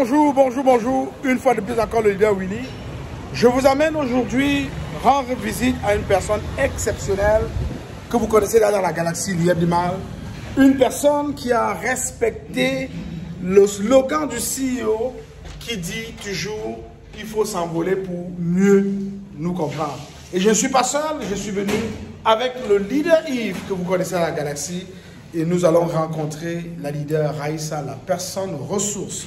bonjour, bonjour, bonjour. Une fois de plus encore le leader Willy. Je vous amène aujourd'hui rendre visite à une personne exceptionnelle que vous connaissez là dans la galaxie Lieb du Mal. Une personne qui a respecté le slogan du CEO qui dit toujours qu'il faut s'envoler pour mieux nous comprendre. Et je ne suis pas seul, je suis venu avec le leader Yves que vous connaissez dans la galaxie. Et nous allons rencontrer la leader Raïssa, la personne ressource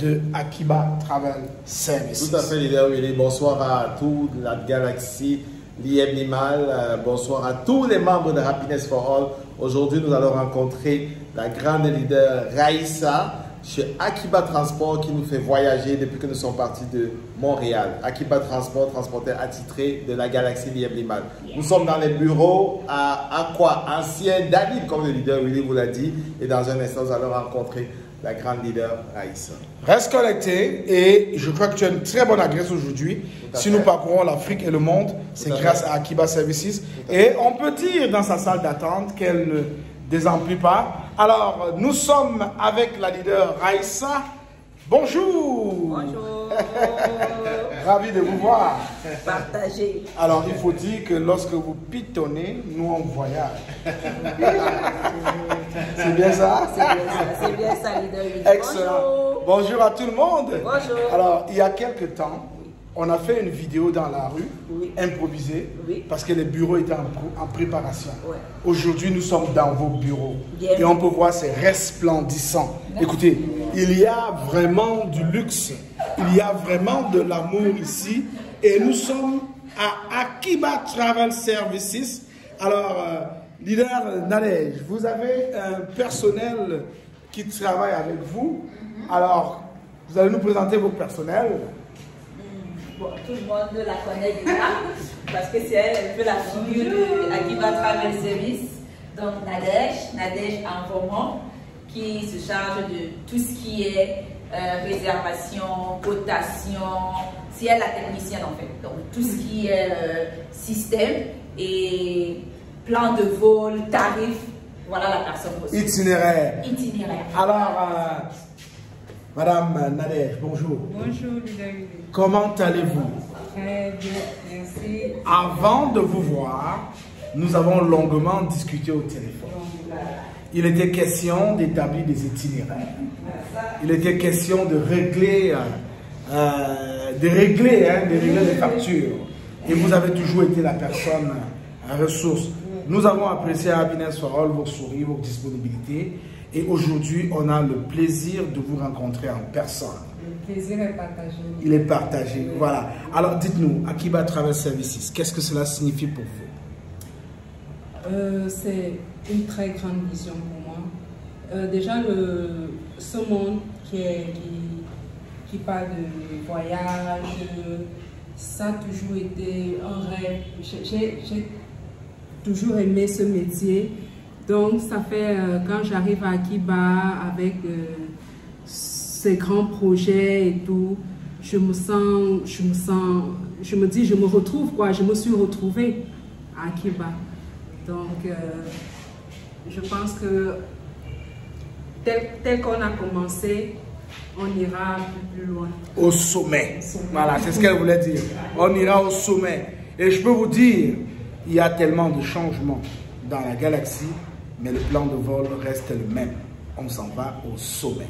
de Akiba Travel Services. Tout à fait, leader Willy. Bonsoir à toute la galaxie Lieb du Mal. Bonsoir à tous les membres de Happiness for All. Aujourd'hui, nous allons rencontrer la grande leader Raïssa chez Akiba Transport qui nous fait voyager depuis que nous sommes partis de Montréal. Akiba Transport, transporteur attitré de la galaxie Lieb du Mal. Nous sommes dans les bureaux à Aqua, ancien David, comme le leader Willy vous l'a dit. Et dans un instant, nous allons rencontrer la grande leader Raïssa. Reste connecté et je crois que tu as une très bonne adresse aujourd'hui. Si nous parcourons l'Afrique et le monde, c'est grâce à Akiba Services. Et on peut dire dans sa salle d'attente qu'elle ne désemplit pas. Alors, nous sommes avec la leader Raïssa. Bonjour. Bonjour. Ravi de vous voir. Partagez. Alors, il faut dire que lorsque vous pitonnez, nous on voyage. C'est bien ça? C'est bien ça, leader. Excellent. Bonjour à tout le monde. Bonjour. Alors, il y a quelques temps, on a fait une vidéo dans la rue, improvisée, parce que les bureaux étaient en préparation. Ouais. Aujourd'hui, nous sommes dans vos bureaux. Bien. Et on peut voir, c'est resplendissant. Écoutez, il y a vraiment du luxe. Il y a vraiment de l'amour ici. Et nous sommes à Akiba Travel Services. Alors, leader Nadej, vous avez un personnel qui travaille avec vous. Alors, vous allez nous présenter votre personnel. Bon, tout le monde la connaît déjà, parce que c'est elle, un peu la figure de Akiba Travel Service. Donc Nadej Envoment, qui se charge de tout ce qui est réservation, cotation. C'est elle la technicienne en fait. Donc tout ce qui est système et plan de vol, tarif, voilà la personne possible. Itinéraire. Itinéraire. Alors, Madame Nadej, bonjour. Bonjour, leader. Comment allez-vous? Très bien, merci. Avant de vous voir, nous avons longuement discuté au téléphone. Il était question d'établir des itinéraires. Il était question de régler, les factures. Et vous avez toujours été la personne ressource. Nous avons apprécié à Happiness for All vos sourires, vos disponibilités. Et aujourd'hui, on a le plaisir de vous rencontrer en personne. Le plaisir est partagé. Il est partagé, voilà. Alors, dites-nous, Akiba Travel Services, qu'est-ce que cela signifie pour vous? C'est une très grande vision pour moi. Déjà, ce monde qui parle de voyage, ça a toujours été un rêve. J'ai toujours aimé ce métier. Donc, ça fait, quand j'arrive à Akiba avec ces grands projets et tout, je me dis, je me retrouve quoi, je me suis retrouvée à Akiba. Donc, je pense que tel qu'on a commencé, on ira plus loin. Au sommet. Voilà, c'est ce qu'elle voulait dire. On ira au sommet. Et je peux vous dire, il y a tellement de changements dans la galaxie, mais le plan de vol reste le même. On s'en va au sommet.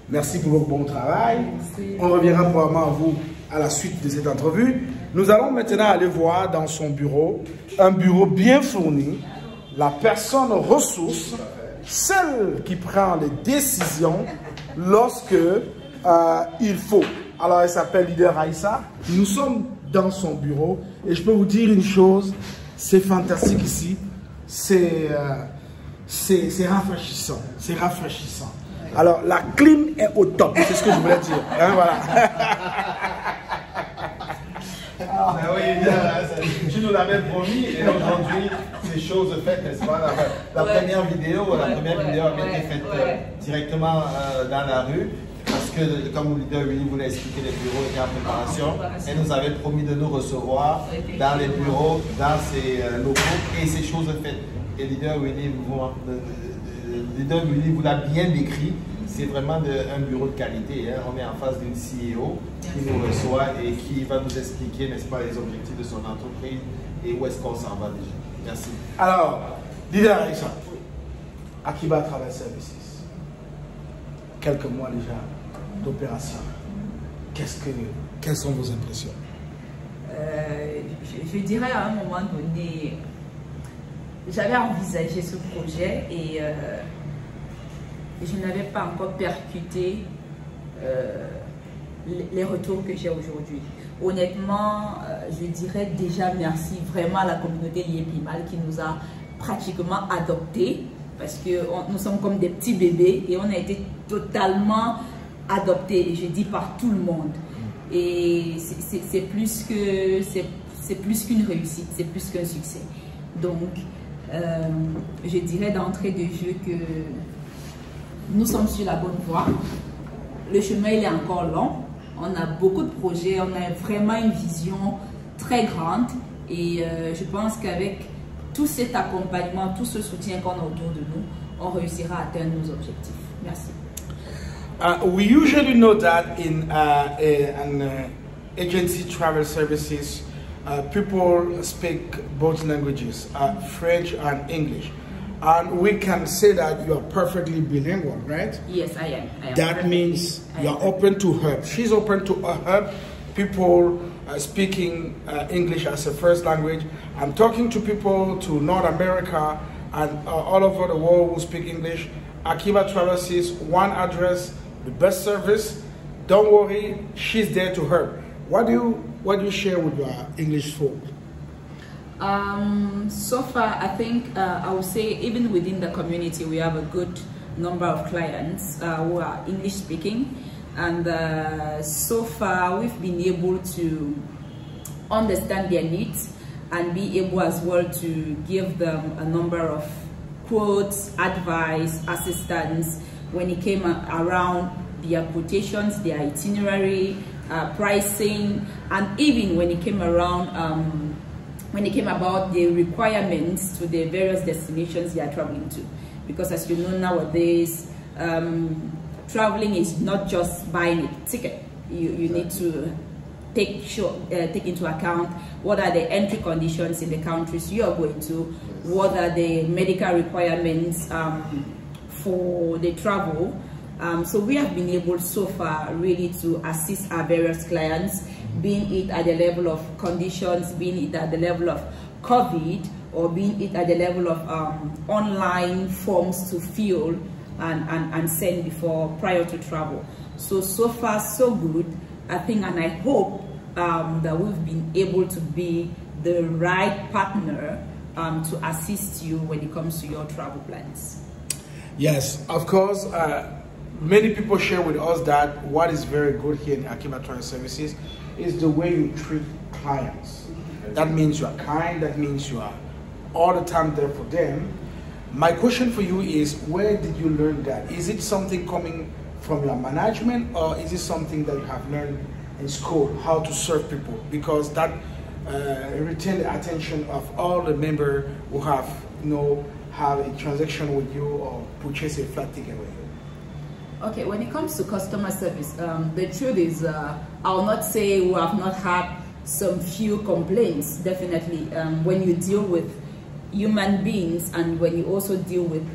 Merci pour votre bon travail. Merci. On reviendra probablement à vous à la suite de cette entrevue. Nous allons maintenant aller voir dans son bureau, un bureau bien fourni, la personne ressource, celle qui prend les décisions lorsque il faut. Alors, elle s'appelle leader Raïssa. Nous sommes dans son bureau et je peux vous dire une chose, c'est fantastique ici. C'est rafraîchissant. C'est rafraîchissant. Alors, la clim est au top. C'est ce que je voulais dire. Hein, voilà. Tu nous l'avais promis et aujourd'hui, c'est chose faite, n'est-ce pas? La première vidéo avait été faite directement dans la rue. Parce que, comme le leader Willy vous l'a expliqué, les bureaux étaient en préparation. Elle nous avait promis de nous recevoir dans les bureaux, dans ces locaux, et ces choses faites. Et le leader Willy vous l'a bien décrit. c'est vraiment un bureau de qualité. Hein. On est en face d'une CEO qui nous reçoit et qui va nous expliquer, n'est-ce pas, les objectifs de son entreprise et où est-ce qu'on s'en va déjà. Merci. Alors, leader Raissa, Akiba Travel Services, quelques mois déjà d'opération. Quelles sont vos impressions? Je dirais à un moment donné, j'avais envisagé ce projet et je n'avais pas encore percuté les retours que j'ai aujourd'hui. Honnêtement, je dirais déjà merci vraiment à la communauté Lieb-Limal qui nous a pratiquement adoptés parce que nous sommes comme des petits bébés et on a été totalement adoptés, je dis par tout le monde. Et c'est plus qu'une réussite, c'est plus qu'un succès. Donc, je dirais d'entrée de jeu que nous sommes sur la bonne voie. Le chemin il est encore long. On a beaucoup de projets, on a vraiment une vision très grande. Et je pense qu'avec tout cet accompagnement, tout ce soutien qu'on a autour de nous, on réussira à atteindre nos objectifs. Merci. We usually know that in an agency travel services, people speak both languages, French and English. And we can say that you are perfectly bilingual, right? Yes, I am. That means you are open to help. She's open to help people speaking English as a first language. I'm talking to people to North America and all over the world who speak English. Akiba Travel says one address, the best service. Don't worry, she's there to help. What do you share with your English folk? So far, I think I would say even within the community, we have a good number of clients who are English speaking. And so far, we've been able to understand their needs and be able as well to give them a number of quotes, advice, assistance when it came around their quotations, their itinerary, pricing, and even when it came around when it came about the requirements to the various destinations they are traveling to. Because as you know nowadays, traveling is not just buying a ticket. You need to take into account what are the entry conditions in the countries you are going to, what are the medical requirements for the travel. So we have been able so far really to assist our various clients, being it at the level of conditions, being it at the level of COVID, or being it at the level of online forms to fill and send prior to travel. So far so good, I think, and I hope that we've been able to be the right partner to assist you when it comes to your travel plans. Yes, of course. Many people share with us that what is very good here in Akiba Travel Services is the way you treat clients. That means you are kind, that means you are all the time there for them. My question for you is, where did you learn that? Is it something coming from your management, or is it something that you have learned in school, how to serve people? Because that retained the attention of all the members who have, have a transaction with you or purchase a flight ticket with you. Okay, when it comes to customer service, the truth is, I'll not say we have not had some few complaints. Definitely, when you deal with human beings and when you also deal with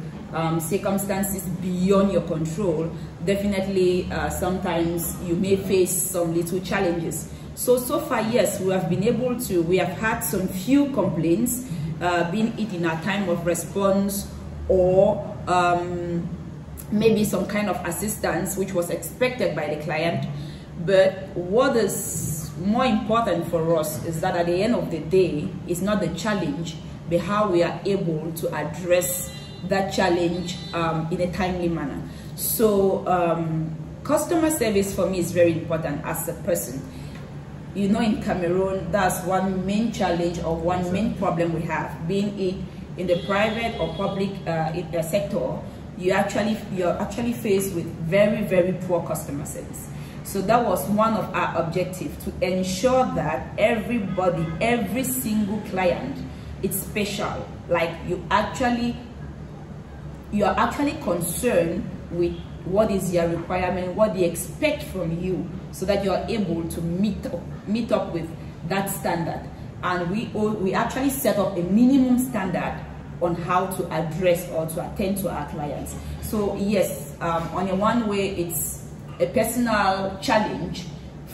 circumstances beyond your control, definitely sometimes you may face some little challenges. So far, yes, we have been able to, we have had some few complaints, being it in our time of response or maybe some kind of assistance which was expected by the client. But what is more important for us is that at the end of the day, it's not the challenge, but how we are able to address that challenge in a timely manner. So customer service for me is very important as a person. You know, in Cameroon, that's one main challenge or one main problem we have, being it in the private or public sector. You're actually faced with very, very poor customer service. So that was one of our objectives, to ensure that everybody, every single client, it's special. Like you are actually concerned with what is their requirement, what they expect from you, so that you are able to meet up with that standard. And we actually set up a minimum standard on how to address or to attend to our clients. So yes, on a one way, it's a personal challenge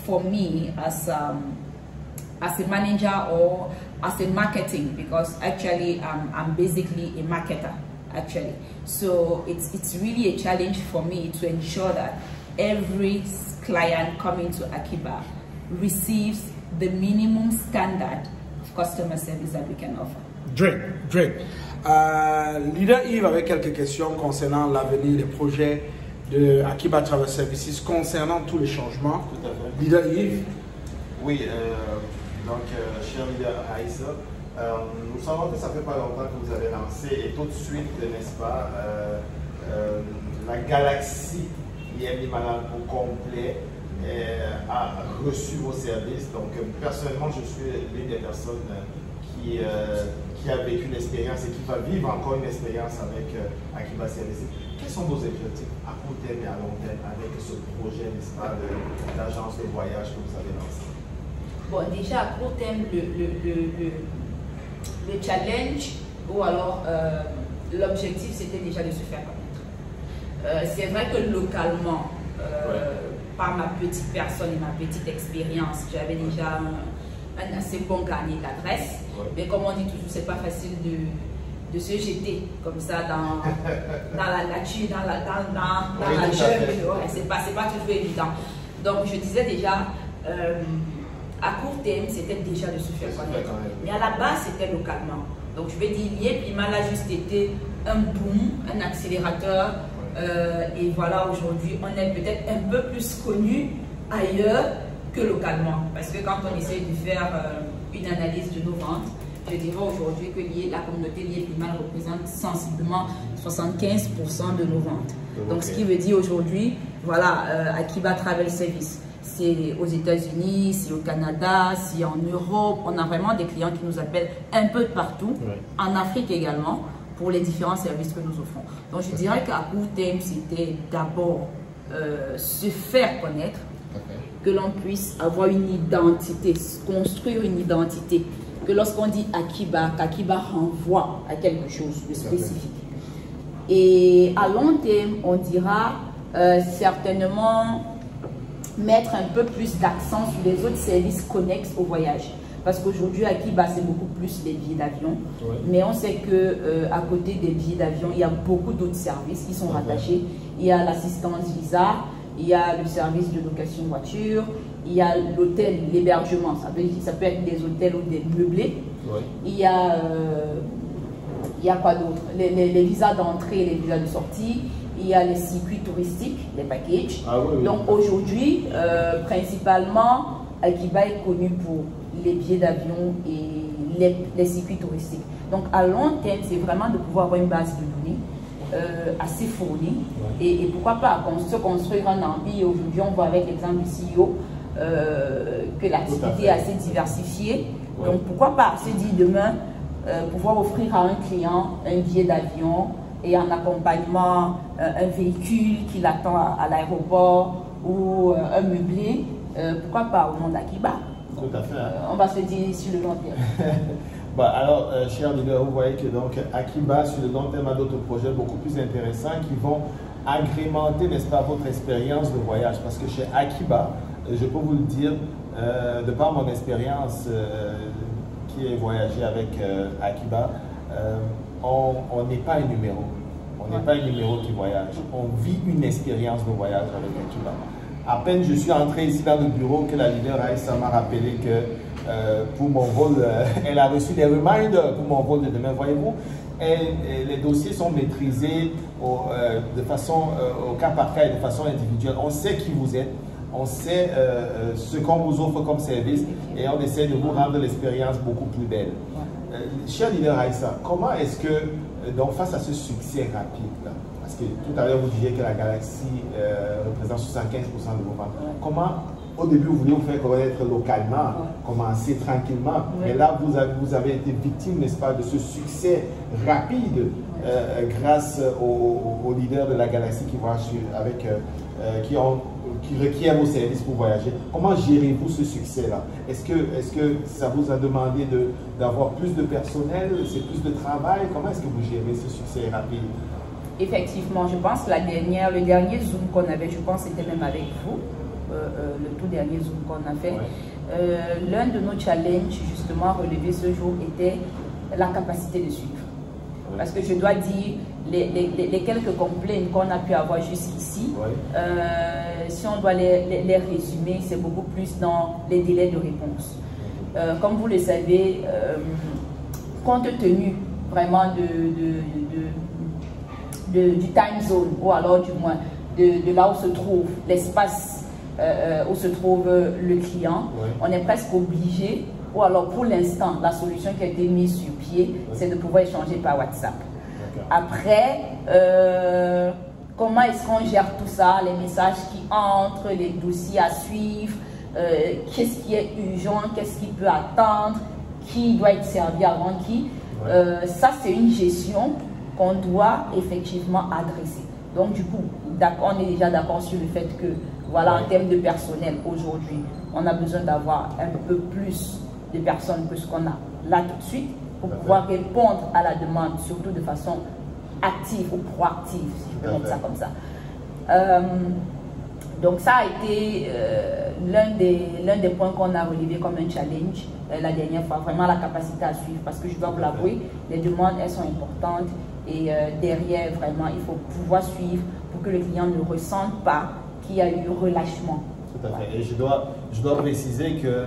for me as a manager or as a marketing, because actually I'm basically a marketer actually. So it's really a challenge for me to ensure that every client coming to Akiba receives the minimum standard of customer service that we can offer. Drake. Leader Yves avait quelques questions concernant l'avenir des projets de Akiba Travel Services concernant tous les changements. Tout à fait. Leader Yves. Oui, donc cher leader Raissa, nous savons que ça fait pas longtemps que vous avez lancé et tout de suite, n'est-ce pas, la galaxie Lieb Limal au complet a reçu vos services. Donc personnellement, je suis l'une des personnes qui a vécu l'expérience et qui va vivre encore une expérience avec Akiba Services. Quels sont vos objectifs à court terme et à long terme avec ce projet, n'est-ce pas, d'agence de voyage que vous avez lancé? Bon, déjà à court terme, le challenge ou alors l'objectif, c'était déjà de se faire connaître. C'est vrai que localement, par ma petite personne et ma petite expérience, j'avais déjà un assez bon carnet d'adresses. Mais comme on dit toujours, c'est pas facile de se jeter comme ça dans la nature, dans la jungle. Ouais, c'est pas toujours évident. Donc je disais déjà, à court terme, c'était déjà de se faire connaître. Mais à la base, c'était localement. Donc je vais dire, Lieb Limal a juste été un boom, un accélérateur. Et voilà, aujourd'hui, on est peut-être un peu plus connu ailleurs que localement. Parce que quand on essaie de faire une analyse de nos ventes, je dirais aujourd'hui que la communauté Lieb Limal représente sensiblement 75% de nos ventes. Donc ce qui veut dire aujourd'hui, voilà, Akiba Travel Service, c'est aux États-Unis, c'est au Canada, c'est en Europe. On a vraiment des clients qui nous appellent un peu de partout, en Afrique également, pour les différents services que nous offrons. Donc je dirais qu'à court terme, c'était d'abord se faire connaître, que l'on puisse avoir une identité, construire une identité, que lorsqu'on dit Akiba, qu'Akiba renvoie à quelque chose de spécifique. Et à long terme, on dira certainement mettre un peu plus d'accent sur les autres services connexes au voyage. Parce qu'aujourd'hui, Akiba, c'est beaucoup plus les billets d'avion. Mais on sait qu'à côté des billets d'avion, il y a beaucoup d'autres services qui sont rattachés. Il y a l'assistance visa, il y a le service de location voiture, il y a l'hôtel, l'hébergement. Ça peut être des hôtels ou des meublés. Il y a quoi d'autre? Les visas d'entrée, les visas de sortie. Il y a les circuits touristiques, les packages. Donc aujourd'hui, principalement, Akiba est connu pour les billets d'avion et les circuits touristiques. Donc à long terme, c'est vraiment de pouvoir avoir une base de données assez fournie. Et pourquoi pas se construire un empire. Aujourd'hui, on voit avec l'exemple du CEO que l'activité est assez diversifiée. Donc pourquoi pas se dire demain, pouvoir offrir à un client un billet d'avion et en accompagnement un véhicule qui l'attend à l'aéroport ou un meublé, pourquoi pas au nom d'Akiba. Tout à fait. On va se dire sur le long terme. Bon, alors, cher leader, vous voyez que donc Akiba, sur le long terme, a d'autres projets beaucoup plus intéressants qui vont agrémenter, n'est-ce pas, votre expérience de voyage. Parce que chez Akiba, je peux vous le dire, de par mon expérience qui est voyagé avec Akiba, on n'est pas un numéro. On n'est pas un numéro qui voyage. On vit une expérience de voyage avec Akiba. À peine je suis entré ici dans le bureau que la leader Raissa m'a rappelé que pour mon vol, elle a reçu des reminders pour mon vol de demain. Voyez-vous, les dossiers sont maîtrisés de façon au cas par cas et de façon individuelle. On sait qui vous êtes, on sait ce qu'on vous offre comme service et on essaie de vous rendre l'expérience beaucoup plus belle. Cher leader Raissa, comment est-ce que, donc face à ce succès rapide là, parce que tout à l'heure vous disiez que la galaxie représente 75% de vos ventes, comment au début, vous vouliez vous faire connaître localement, commencer tranquillement. Mais là, vous avez été victime, n'est-ce pas, de ce succès rapide grâce aux leaders de la galaxie qui vont avec, qui requièrent vos services pour voyager. Comment gérez-vous ce succès-là? Est-ce que ça vous a demandé d'avoir plus de personnel, c'est plus de travail? Comment est-ce que vous gérez ce succès rapide? Effectivement, je pense que le dernier Zoom qu'on avait, je pense que c'était même avec vous, le tout dernier Zoom qu'on a fait. L'un de nos challenges, justement, relevés ce jour, était la capacité de suivre. Parce que je dois dire, les quelques complaints qu'on a pu avoir jusqu'ici, si on doit les résumer, c'est beaucoup plus dans les délais de réponse. Comme vous le savez, compte tenu vraiment du time zone, ou alors du moins de là où se trouve l'espace où se trouve le client, on est presque obligé, ou alors pour l'instant, la solution qui a été mise sur pied, c'est de pouvoir échanger par WhatsApp. Après, comment est-ce qu'on gère tout ça, les messages qui entrent, les dossiers à suivre, qu'est-ce qui est urgent, qu'est-ce qui peut attendre, qui doit être servi avant qui, ça c'est une gestion qu'on doit effectivement adresser. Donc du coup, on est déjà d'accord sur le fait que, voilà, en termes de personnel, aujourd'hui, on a besoin d'avoir un peu plus de personnes que ce qu'on a là tout de suite pour pouvoir répondre à la demande, surtout de façon active ou proactive, si je peux mettre ça comme ça. Donc ça a été l'un des points qu'on a relevé comme un challenge la dernière fois, vraiment la capacité à suivre, parce que je dois vous l'avouer, les demandes, elles sont importantes et derrière, vraiment, il faut pouvoir suivre pour que le client ne ressente pas qu'il y a eu relâchement. Tout à fait. Et je dois préciser que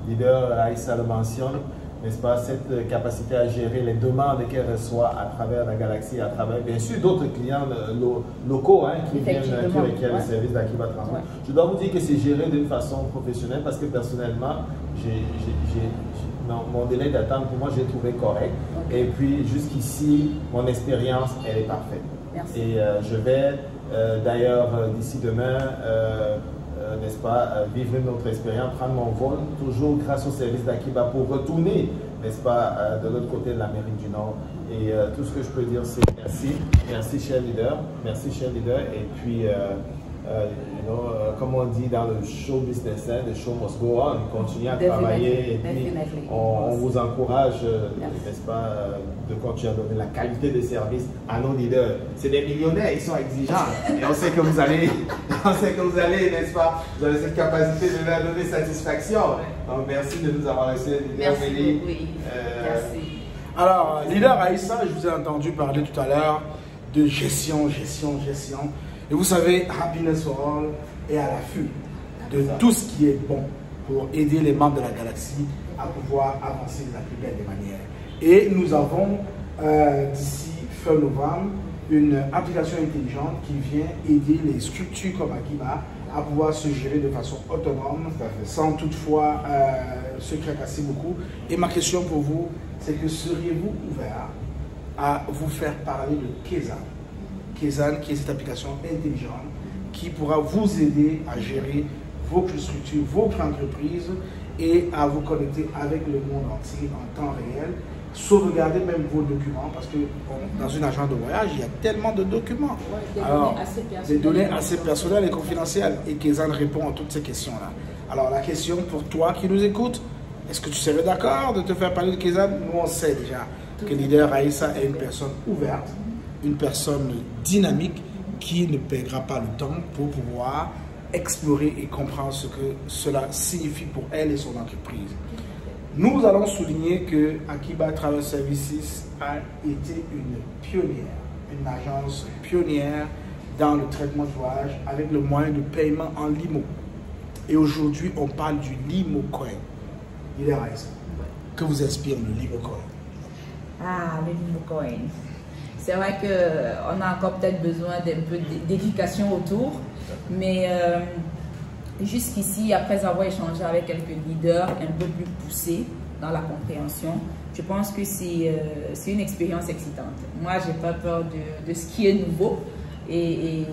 leader Aïssa le mentionne, n'est-ce pas, cette capacité à gérer les demandes qu'elle reçoit à travers la galaxie, à travers bien sûr d'autres clients locaux qui requièrent le service d'Akiba Transport. Je dois vous dire que c'est géré d'une façon professionnelle parce que personnellement, mon délai d'attente pour moi, j'ai trouvé correct. Et puis jusqu'ici, mon expérience, elle est parfaite. Merci. Et je vais d'ailleurs d'ici demain, n'est-ce pas, vivre notre expérience, prendre mon vol, toujours grâce au service d'Akiba pour retourner, n'est-ce pas, de l'autre côté de l'Amérique du Nord. Et tout ce que je peux dire, c'est merci. Merci, cher leader. Merci, cher leader. Et puis, comme on dit dans le show business, the show must go on. Continuez à travailler. Et puis, on vous encourage, n'est-ce pas, de continuer à donner la qualité de service à nos leaders. C'est des millionnaires, ils sont exigeants. Et on sait que vous allez, n'est-ce pas, vous avez cette capacité de leur donner satisfaction. Donc, merci de nous avoir reçus, leader Mélie. Merci. Alors, leader Aïssa, je vous ai entendu parler tout à l'heure de gestion. Et vous savez, Happiness for All est à l'affût de tout ce qui est bon pour aider les membres de la galaxie à pouvoir avancer de la plus belle des manières. Et nous avons d'ici fin novembre une application intelligente qui vient aider les structures comme Akiba à pouvoir se gérer de façon autonome sans toutefois se tracasser beaucoup. Et ma question pour vous, c'est que seriez-vous ouvert à vous faire parler de Kezan? Kezan, qui est cette application intelligente qui pourra vous aider à gérer votre structure, votre entreprise et à vous connecter avec le monde entier en temps réel, sauvegarder même vos documents parce que dans une agence de voyage, il y a tellement de documents. Des données assez personnelles et confidentielles. Et Kezan répond à toutes ces questions-là. Alors la question pour toi qui nous écoute, est-ce que tu serais d'accord de te faire parler de Kezan? Nous, on sait déjà que leader Aïssa est une personne ouverte, une personne dynamique qui ne perdra pas le temps pour pouvoir explorer et comprendre ce que cela signifie pour elle et son entreprise. Nous allons souligner que Akiba Travel Services a été une pionnière, une agence pionnière dans le traitement de voyage avec le moyen de paiement en limo. Et aujourd'hui, on parle du limo coin. Il est Aïssa. Que vous inspire le limo coin? Ah, le limo coin. C'est vrai qu'on a encore peut-être besoin d'un peu d'éducation autour, mais jusqu'ici, après avoir échangé avec quelques leaders un peu plus poussés dans la compréhension, je pense que c'est une expérience excitante. Moi, je n'ai pas peur de ce qui est nouveau et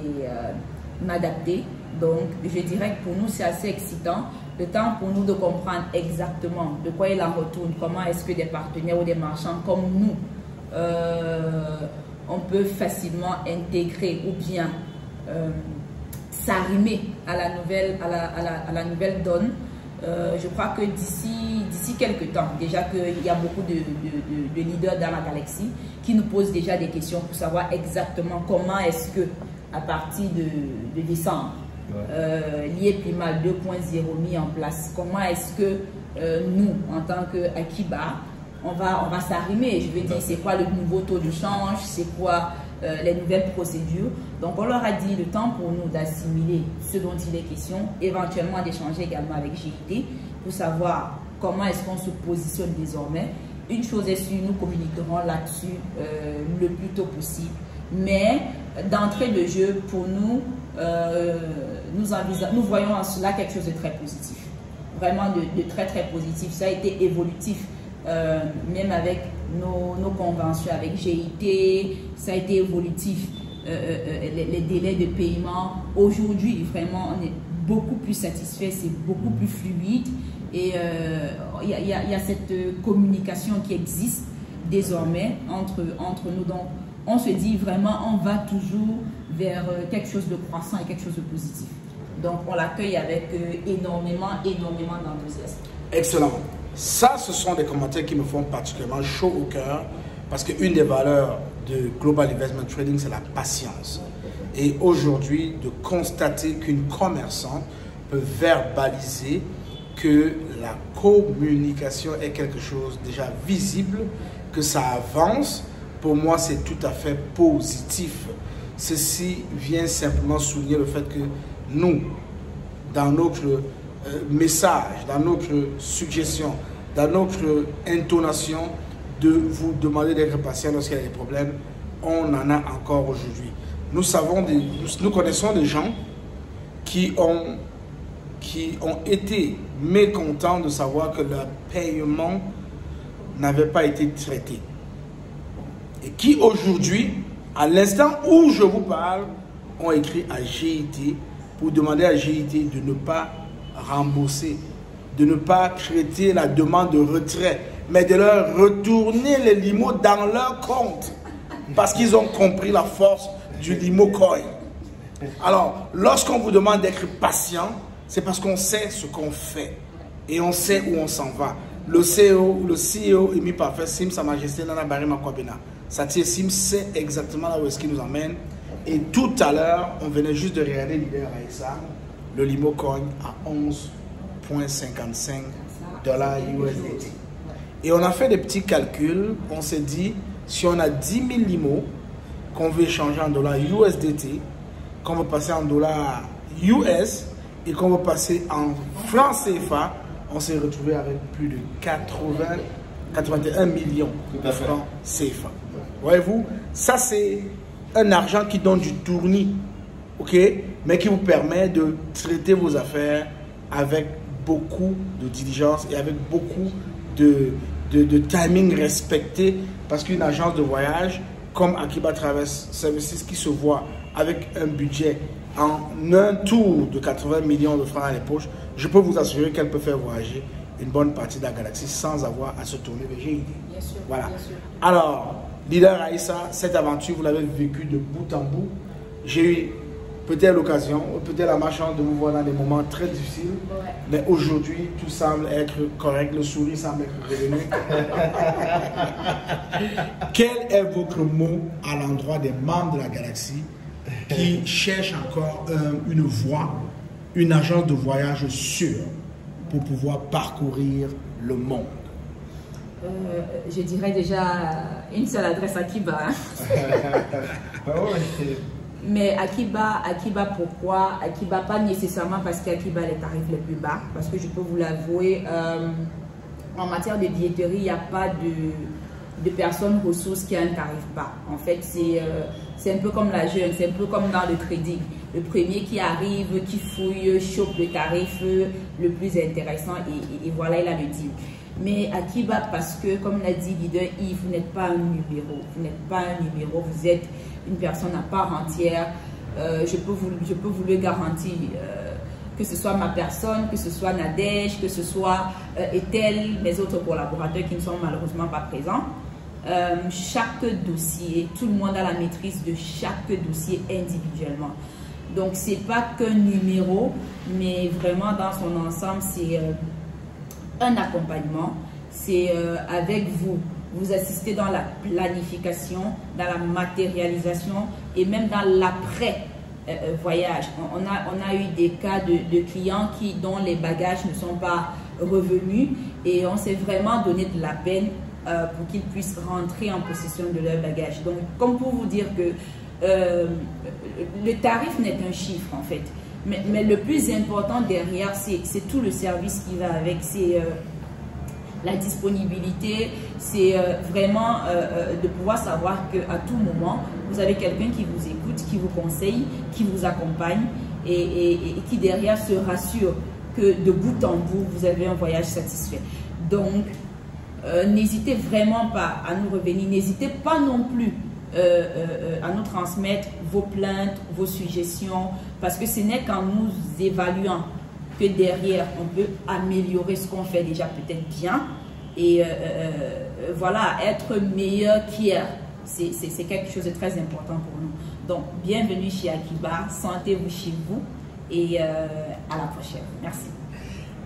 m'adapter. Donc, je dirais que pour nous, c'est assez excitant. Le temps pour nous de comprendre exactement de quoi il en retourne, comment est-ce que des partenaires ou des marchands comme nous, on peut facilement intégrer ou bien s'arrimer à la nouvelle donne. Je crois que d'ici quelques temps, déjà qu'il y a beaucoup de leaders dans la galaxie qui nous posent déjà des questions pour savoir exactement comment est-ce que, à partir de décembre, l'IEPIMAL 2.0 mis en place, comment est-ce que nous, en tant qu'Akiba, on va s'arrimer. Je veux dire, c'est quoi le nouveau taux de change, c'est quoi les nouvelles procédures. Donc on leur a dit le temps pour nous d'assimiler ce dont il est question, éventuellement d'échanger également avec GIT pour savoir comment est-ce qu'on se positionne désormais. Une chose est sûre, nous communiquerons là-dessus le plus tôt possible. Mais d'entrée de jeu, pour nous, nous voyons en cela quelque chose de très positif. Vraiment de très très positif. Ça a été évolutif. Même avec nos conventions avec GIT, ça a été évolutif, les délais de paiement. Aujourd'hui, vraiment, on est beaucoup plus satisfait, c'est beaucoup plus fluide et il y a cette communication qui existe désormais entre nous. Donc, on se dit vraiment, on va toujours vers quelque chose de croissant et quelque chose de positif. Donc, on l'accueille avec énormément d'enthousiasme. Excellent. Ça, ce sont des commentaires qui me font particulièrement chaud au cœur parce qu'une des valeurs de Global Investment Trading, c'est la patience. Et aujourd'hui, de constater qu'une commerçante peut verbaliser que la communication est quelque chose déjà visible, que ça avance, pour moi, c'est tout à fait positif. Ceci vient simplement souligner le fait que nous, dans notre message, dans notre suggestion, dans notre intonation de vous demander d'être patient lorsqu'il y a des problèmes, on en a encore aujourd'hui. Nous connaissons des gens qui ont été mécontents de savoir que leur paiement n'avait pas été traité. Et qui aujourd'hui, à l'instant où je vous parle, ont écrit à GIT pour demander à GIT de ne pas rembourser, de ne pas traiter la demande de retrait, mais de leur retourner les limos dans leur compte parce qu'ils ont compris la force du limo coin. Alors, lorsqu'on vous demande d'être patient, c'est parce qu'on sait ce qu'on fait et on sait où on s'en va. Le CEO émis parfait, Sim, Sa Majesté Nana Barry Makwabena. Satie Sim sait exactement là où est-ce qu'il nous emmène. Et tout à l'heure, on venait juste de regarder l'idée avec ça. Le limo coin à 11,55 $USDT. Et on a fait des petits calculs. On s'est dit, si on a 10 000 limos qu'on veut échanger en dollars USDT, qu'on veut passer en dollars US et qu'on veut passer en francs CFA, on s'est retrouvé avec plus de 81 millions de francs CFA. Voyez-vous, ça c'est un argent qui donne du tournis, ok, mais qui vous permet de traiter vos affaires avec beaucoup de diligence et avec beaucoup de timing respecté, parce qu'une agence de voyage comme Akiba Travel Services qui se voit avec un budget en un tour de 80 millions de francs à les poches, je peux vous assurer qu'elle peut faire voyager une bonne partie de la galaxie sans avoir à se tourner vers GIT. Bien sûr, voilà. bien sûr. Alors, leader Aïssa, cette aventure, vous l'avez vécue de bout en bout. J'ai eu peut-être l'occasion, peut-être la malchance de vous voir dans des moments très difficiles, Ouais. mais aujourd'hui, tout semble être correct, le sourire semble être revenu. Quel est votre mot à l'endroit des membres de la galaxie qui cherchent encore une voie, une agence de voyage sûre pour pouvoir parcourir le monde? Je dirais déjà une seule adresse à Akiba. Hein. Mais Akiba, pourquoi? Akiba, pas nécessairement parce qu'Akiba a les tarifs les plus bas, parce que je peux vous l'avouer, en matière de billetterie, il n'y a pas de personnes ressources qui a un tarif bas. En fait, c'est un peu comme la jeune, c'est un peu comme dans le crédit. Le premier qui arrive, qui fouille, chope le tarif le plus intéressant et voilà, il a le deal. Mais Akiba, parce que, comme l'a dit leader Yves, vous n'êtes pas un numéro. Vous n'êtes pas un numéro, vous êtes une personne à part entière. je peux vous le garantir. Que ce soit ma personne, que ce soit Nadège, que ce soit Ethel, mes autres collaborateurs qui ne sont malheureusement pas présents. Chaque dossier, tout le monde a la maîtrise de chaque dossier individuellement. Donc, ce n'est pas qu'un numéro, mais vraiment dans son ensemble, c'est un accompagnement. C'est avec vous. Vous assistez dans la planification, dans la matérialisation et même dans l'après-voyage. On a eu des cas de clients dont les bagages ne sont pas revenus et on s'est vraiment donné de la peine pour qu'ils puissent rentrer en possession de leurs bagages. Donc, comme pour vous dire que le tarif n'est qu'un chiffre en fait, mais le plus important derrière, c'est tout le service qui va avec, c'est la disponibilité, c'est vraiment de pouvoir savoir qu'à tout moment, vous avez quelqu'un qui vous écoute, qui vous conseille, qui vous accompagne et qui derrière se rassure que de bout en bout, vous avez un voyage satisfait. Donc, n'hésitez vraiment pas à nous revenir, n'hésitez pas non plus à nous transmettre vos plaintes, vos suggestions, parce que ce n'est qu'en nous évaluant que derrière, on peut améliorer ce qu'on fait déjà peut-être bien et voilà, être meilleur qu'hier. C'est quelque chose de très important pour nous. Donc, bienvenue chez Akiba, sentez-vous chez vous et à la prochaine. Merci.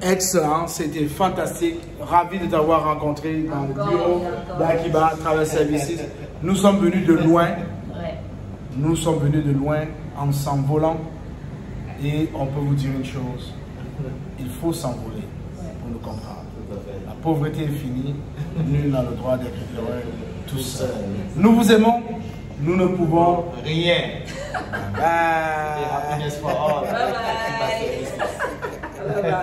Excellent, c'était fantastique. Ravi de t'avoir rencontré dans le bureau d'Akiba Travel Services. Nous sommes venus de loin. Ouais. Nous sommes venus de loin en s'envolant. Et on peut vous dire une chose. Il faut s'envoler pour nous comprendre. La pauvreté est finie. Nul n'a le droit d'être heureux tout seul. Nous vous aimons. Nous ne pouvons Rien. Bye. Happiness for all. Bye bye. Bye bye.